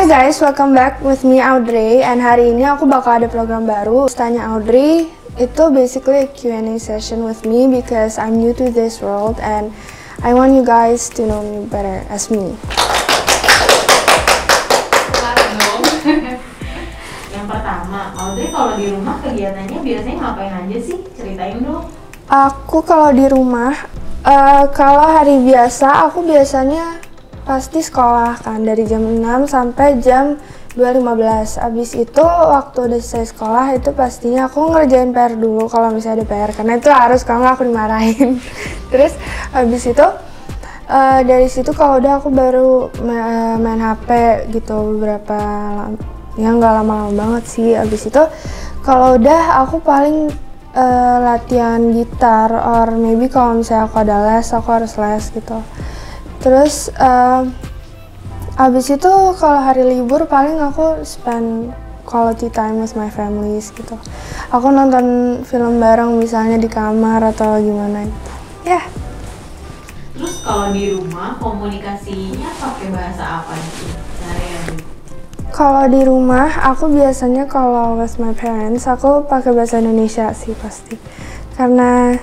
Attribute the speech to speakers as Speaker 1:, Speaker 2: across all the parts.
Speaker 1: Hi guys, welcome back with me Audrey. And hari ini aku bakal ada program baru, Tanya Audrey. Itu basically a Q&A session with me because I'm new to this world and I want you guys to know me better as me.
Speaker 2: Yang pertama, Audrey kalau di rumah kegiatannya biasanya ngapain aja sih? Ceritain dong.
Speaker 1: Aku kalau di rumah, kalau hari biasa aku biasanya pasti sekolah kan dari jam 6 sampai jam 2.15. Abis itu waktu udah selesai sekolah itu pastinya aku ngerjain PR dulu kalau misalnya ada PR karena itu harus, kalau nggak aku dimarahin. Terus abis itu dari situ kalau udah aku baru main HP gitu beberapa ya nggak lama-lama banget sih. Abis itu kalau udah aku paling latihan gitar or maybe kalau misalnya aku ada les aku harus les gitu. Terus abis itu kalau hari libur paling aku spend quality time with my families gitu. Aku nonton film bareng misalnya di kamar atau gimana gitu. Ya.
Speaker 2: Terus kalau di rumah komunikasinya pakai bahasa apa sih?
Speaker 1: Kalau di rumah aku biasanya kalau with my parents aku pakai bahasa Indonesia sih pasti. Karena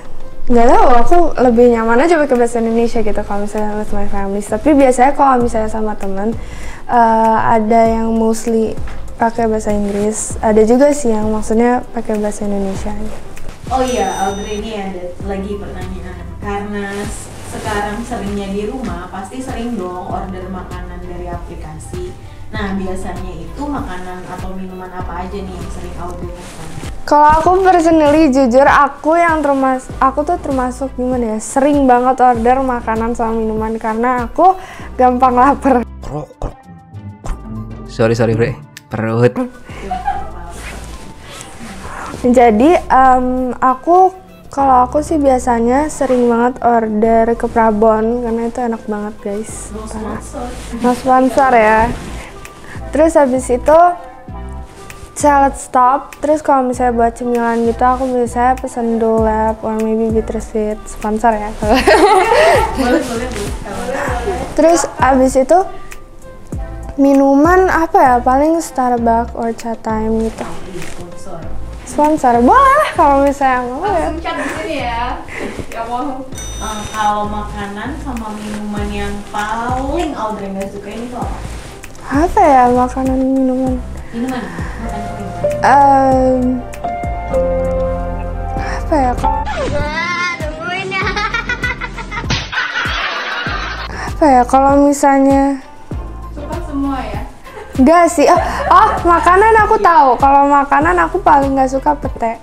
Speaker 1: nggak tahu, aku lebih nyaman aja pakai bahasa Indonesia gitu kalau misalnya with my family. Tapi biasanya kalau misalnya sama teman ada yang mostly pakai bahasa Inggris, ada juga sih yang maksudnya pakai bahasa Indonesia.
Speaker 2: Oh iya, Audrey, ini ada lagi pertanyaan. Karena sekarang seringnya di rumah, pasti sering dong order makanan dari aplikasi. Nah, biasanya itu makanan atau minuman apa aja nih yang sering Audrey pesan?
Speaker 1: Kalau aku personally jujur aku tuh termasuk gimana ya, sering banget order makanan sama minuman karena aku gampang lapar.
Speaker 3: Sorry bre, perut.
Speaker 1: Jadi kalau aku sih biasanya sering banget order ke Prabon karena itu enak banget guys. No sponsor ya. Terus habis itu salad stop, terus kalau misalnya buat cemilan gitu aku biasanya pesen Dolap or maybe Bittersweet, sponsor ya.
Speaker 2: Boleh.
Speaker 1: Terus abis itu minuman apa ya, paling Starbucks or Chat Time gitu. Sponsor boleh lah kalau misalnya mau ya.
Speaker 4: Chat di sini ya. Ya mau.
Speaker 2: Kalau makanan sama minuman yang paling Audrey nggak sukain itu apa?
Speaker 1: Apa ya makanan minuman?
Speaker 2: Minuman.
Speaker 1: Apa ya kalau apa ya kalau misalnya
Speaker 4: Suka semua ya.
Speaker 1: enggak sih, makanan aku tahu. Kalau makanan aku paling nggak suka pete.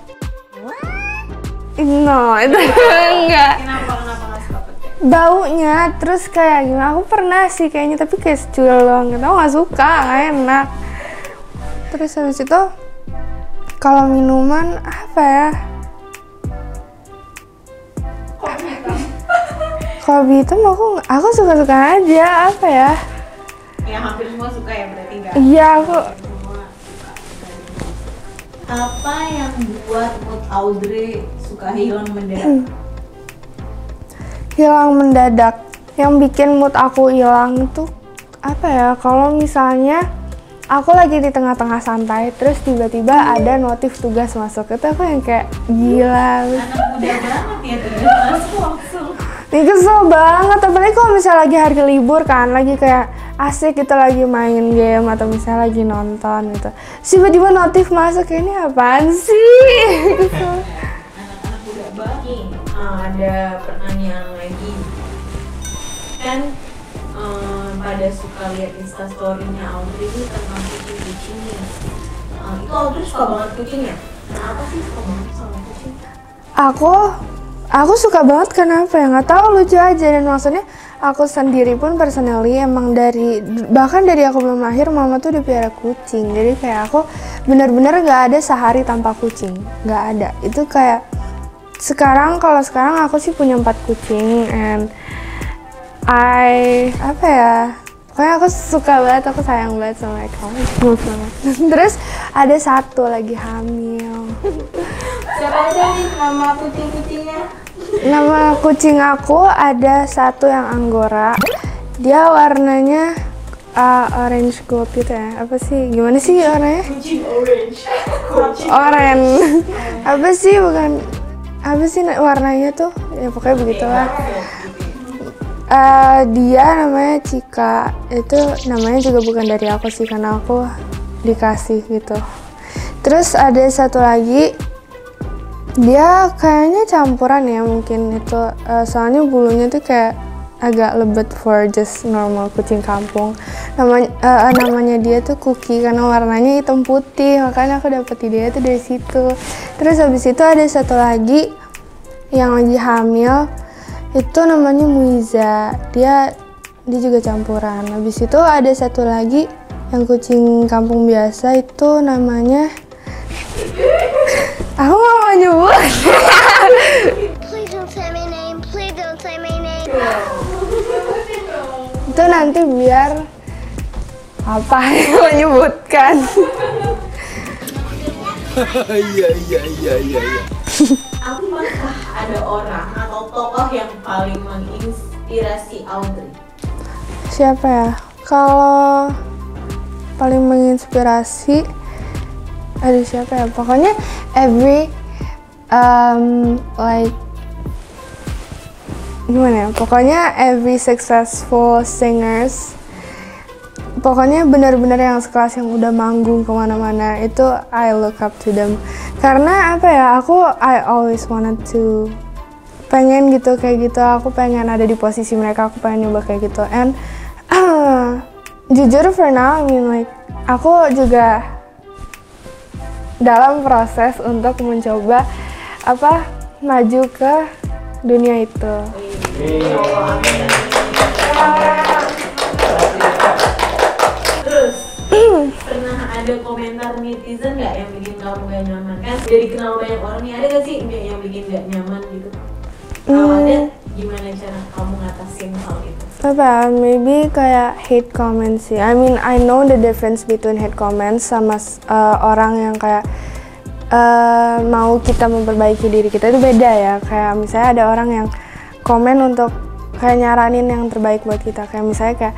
Speaker 1: No, itu enggak.
Speaker 2: Kenapa nggak suka pete?
Speaker 1: Baunya, terus kayak gimana? Aku pernah sih kayaknya, tapi kayak secuil doang. Nggak suka, nggak enak. Terus habis itu kalau minuman apa ya? Kopi hitam aku suka-suka aja, apa ya?
Speaker 2: Yang hampir semua suka ya berarti nggak?
Speaker 1: Iya, aku
Speaker 2: Semua suka. Apa yang buat mood Audrey suka hilang mendadak?
Speaker 1: hilang mendadak. Yang bikin mood aku hilang itu apa ya? Kalau misalnya aku lagi di tengah-tengah santai, terus tiba-tiba ada notif tugas masuk, itu aku yang kayak gila.
Speaker 2: Anak muda banget ya tugas masuk langsung.
Speaker 1: Ini kesel banget, apalagi kalau misalnya lagi hari libur kan, lagi kayak asik kita lagi main game atau misalnya lagi nonton gitu. Tiba-tiba notif masuk, kayak ini apaan sih?
Speaker 2: Anak-anak muda banget. Ada pertanyaan lagi. Kan pada suka lihat instastory-nya Audrey itu tentang kucing-kucingnya. Itu Audrey suka banget kucing ya? Kenapa sih suka banget sama kucing?
Speaker 1: Aku suka banget karena apa ya, nggak tahu, lucu aja. Dan maksudnya aku sendiri pun personally emang bahkan dari aku belum lahir mama tuh udah piara kucing. Jadi kayak aku bener-bener nggak ada sehari tanpa kucing, nggak ada. Itu kayak kalau sekarang aku sih punya 4 kucing and apa ya, pokoknya aku suka banget, aku sayang banget sama mereka. Terus ada satu lagi hamil.
Speaker 4: Siapa aja nih nama kucing-kucingnya?
Speaker 1: Nama kucing aku ada satu yang Anggora. Dia warnanya orange gold gitu ya, apa sih, gimana sih warnanya?
Speaker 2: Kucing orange.
Speaker 1: Orange. Apa sih, bukan, apa sih warnanya tuh, ya pokoknya begitulah. Dia namanya Cika, itu namanya juga bukan dari aku sih, karena aku dikasih gitu. Terus ada satu lagi, dia kayaknya campuran ya mungkin itu, soalnya bulunya tuh kayak agak lebat for just normal kucing kampung. Namanya dia tuh Cookie karena warnanya hitam putih, makanya aku dapet ide itu dari situ. Terus habis itu ada satu lagi yang lagi hamil, itu namanya Muiza, dia juga campuran. Habis itu ada satu lagi yang kucing kampung biasa, itu namanya aku nggak mau nyebut.
Speaker 5: Please don't say my name. Please don't say my name.
Speaker 1: Itu nanti biar apa yang menyebutkan.
Speaker 2: Apakah ada orang atau tokoh yang paling menginspirasi Audrey?
Speaker 1: Siapa ya? Kalau paling menginspirasi, ada siapa ya? Pokoknya every like gimana ya? Pokoknya every successful singers, pokoknya benar-benar yang sekelas yang udah manggung kemana-mana, itu I look up to them. Karena apa ya, I always wanted to, pengen gitu kayak gitu, aku pengen ada di posisi mereka, aku pengen nyoba kayak gitu. And jujur for now, I mean like aku juga dalam proses untuk mencoba maju ke dunia itu.
Speaker 2: Terus pernah ada komentar netizen nggak yang bikin kamu gak nyaman? Kan dari kenal banyak orang nih, ada gak sih yang bikin gak nyaman gitu? Kalau ada, gimana cara kamu ngatasin hal itu?
Speaker 1: Maybe kayak hate comments sih. I mean I know the difference between hate comments sama orang yang kayak mau kita memperbaiki diri kita, itu beda ya. Kayak misalnya ada orang yang komen untuk kayak nyaranin yang terbaik buat kita, kayak misalnya kayak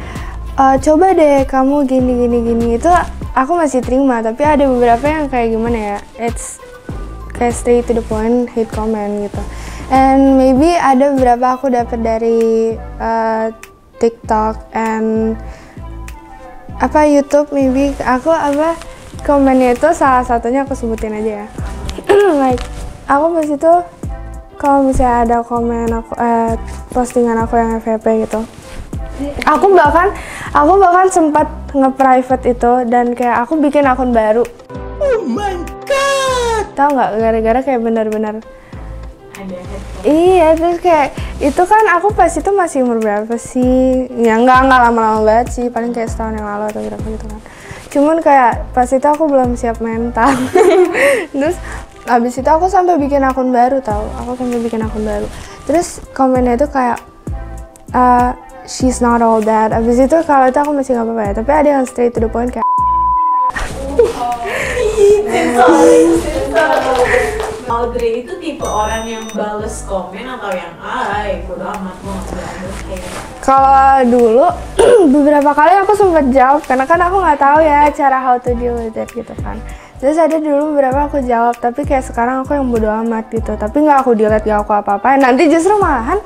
Speaker 1: coba deh kamu gini, itu aku masih terima. Tapi ada beberapa yang kayak gimana ya, it's kayak straight to the point hate comment gitu. And maybe ada beberapa aku dapat dari TikTok and YouTube, maybe aku komennya itu salah satunya aku sebutin aja ya. Like aku pas itu kalau misalnya ada komen aku postingan aku yang FVP gitu, aku bahkan sempat nge-private itu dan kayak aku bikin akun baru. Oh my god, tahu nggak, gara-gara kayak benar-benar
Speaker 2: Ada hate.
Speaker 1: Iya, terus kayak itu kan aku pas itu masih umur berapa sih? Ya nggak lama-lama banget sih, paling kayak setahun yang lalu atau berapa gitu kan. Cuman kayak pas itu aku belum siap mental. Terus abis itu aku sampai bikin akun baru Terus komennya itu kayak she's not all that. Abis itu kalau itu aku masih nggak apa-apa ya, tapi ada yang straight to the point kayak
Speaker 2: Audrey itu tipe orang yang bales komen atau yang bodo amat mau bales kayak.
Speaker 1: kalau dulu beberapa kali aku sempat jawab karena kan aku nggak tahu ya cara how to deal with it gitu kan. Terus ada dulu beberapa aku jawab, tapi kayak sekarang aku yang bodo amat gitu. Tapi nggak aku delete, nggak aku apa-apain. Nanti justru malahan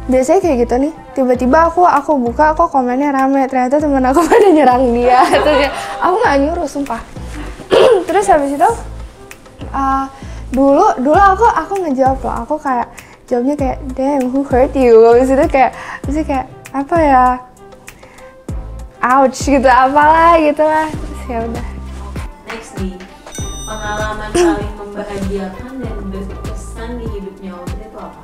Speaker 1: biasanya kayak gitu nih, tiba-tiba aku buka kok komennya rame, ternyata temen aku pada nyerang dia. Terus kayak, aku nggak nyuruh sumpah. Terus habis itu dulu aku ngejawab loh, aku kayak jawabnya kayak damn who hurt you. Habis itu kayak apa ya, ouch gitu, apalah gitu lah. Terus ya udah.
Speaker 2: Next nih, pengalaman paling membahagiakan dan berkesan di hidupnya Audrey itu apa?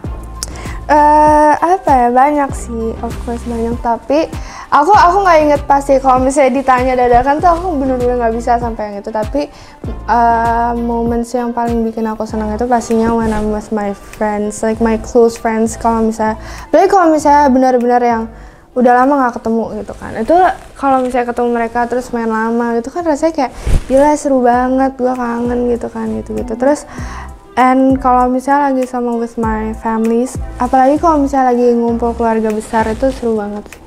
Speaker 1: Apa ya, banyak sih, of course banyak, tapi aku nggak inget pasti. Kalau misalnya ditanya dadakan tuh aku bener-bener nggak bisa sampai yang itu. Tapi moments yang paling bikin aku senang itu pastinya when I'm with my friends, like my close friends. Kalau misalnya benar-benar yang udah lama nggak ketemu gitu kan, itu kalau misalnya ketemu mereka terus main lama gitu kan, rasanya kayak gila seru banget, gua kangen gitu kan, gitu. Terus and kalau misalnya lagi sama with my families, apalagi kalau misalnya lagi ngumpul keluarga besar, itu seru banget sih.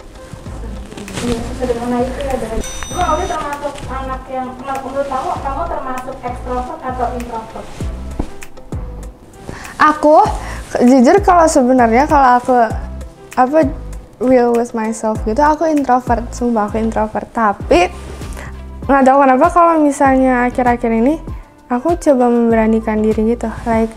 Speaker 4: Iya, sederhana itu ya dari. Kok Audrey termasuk anak yang menurut kamu termasuk ekstrovert atau introvert?
Speaker 1: Aku jujur kalau sebenarnya kalau aku real with myself gitu, aku introvert, sumpah aku introvert. Tapi nggak tahu kenapa kalau misalnya akhir-akhir ini aku coba memberanikan diri gitu, like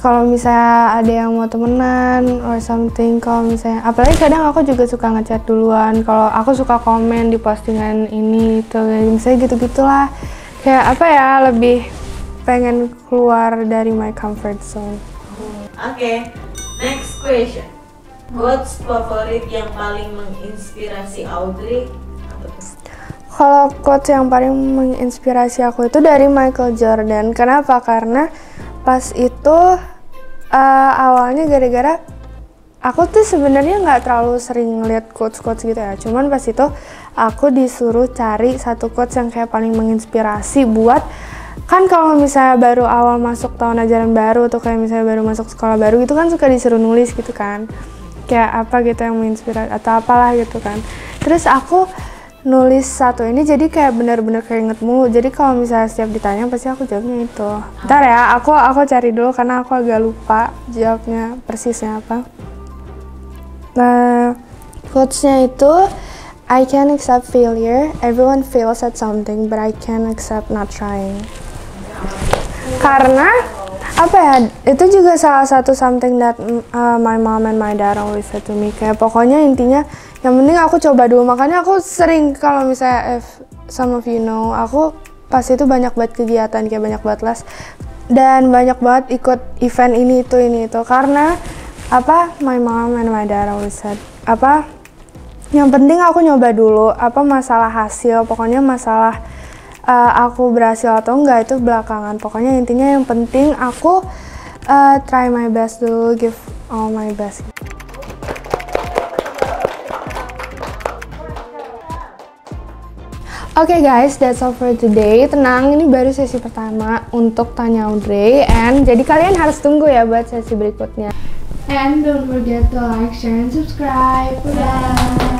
Speaker 1: kalau misalnya ada yang mau temenan or something, kalau misalnya apalagi kadang aku juga suka ngechat duluan, kalau aku suka komen di postingan ini itu misalnya gitu-gitulah, kayak apa ya, lebih pengen keluar dari my comfort zone.
Speaker 2: Oke, next question. Quotes favorit yang paling menginspirasi Audrey?
Speaker 1: Kalau quotes yang paling menginspirasi aku itu dari Michael Jordan. Kenapa? Karena pas itu awalnya gara-gara aku tuh sebenarnya nggak terlalu sering ngeliat quotes-quotes gitu ya. Cuman pas itu aku disuruh cari satu quotes yang kayak paling menginspirasi buat, kan kalau misalnya baru awal masuk tahun ajaran baru tuh, kayak misalnya baru masuk sekolah baru gitu kan suka disuruh nulis gitu kan, kayak apa gitu yang menginspirasi atau apalah gitu kan. Terus aku nulis satu ini jadi kayak bener-bener keinget mulu, jadi kalau misalnya setiap ditanya pasti aku jawabnya itu. Ntar ya, aku cari dulu karena aku agak lupa jawabnya persisnya apa. Nah, quotes-nya itu, I can accept failure, everyone fails at something, but I can accept not trying. Karena apa ya, itu juga salah satu something that my mom and my dad always said to me, kayak pokoknya intinya yang penting aku coba dulu. Makanya aku sering kalau misalnya, if some of you know, aku pas itu banyak banget kegiatan, kayak banyak banget les dan banyak banget ikut event ini itu karena apa, my mom and my dad always said apa, yang penting aku nyoba dulu, apa masalah hasil, pokoknya masalah aku berhasil atau enggak itu belakangan, pokoknya intinya yang penting aku try my best dulu, give all my best. Oke guys, that's all for today. Tenang, ini baru sesi pertama untuk Tanya Audrey, and jadi kalian harus tunggu ya buat sesi berikutnya. And don't forget to like, share, and subscribe. Bye.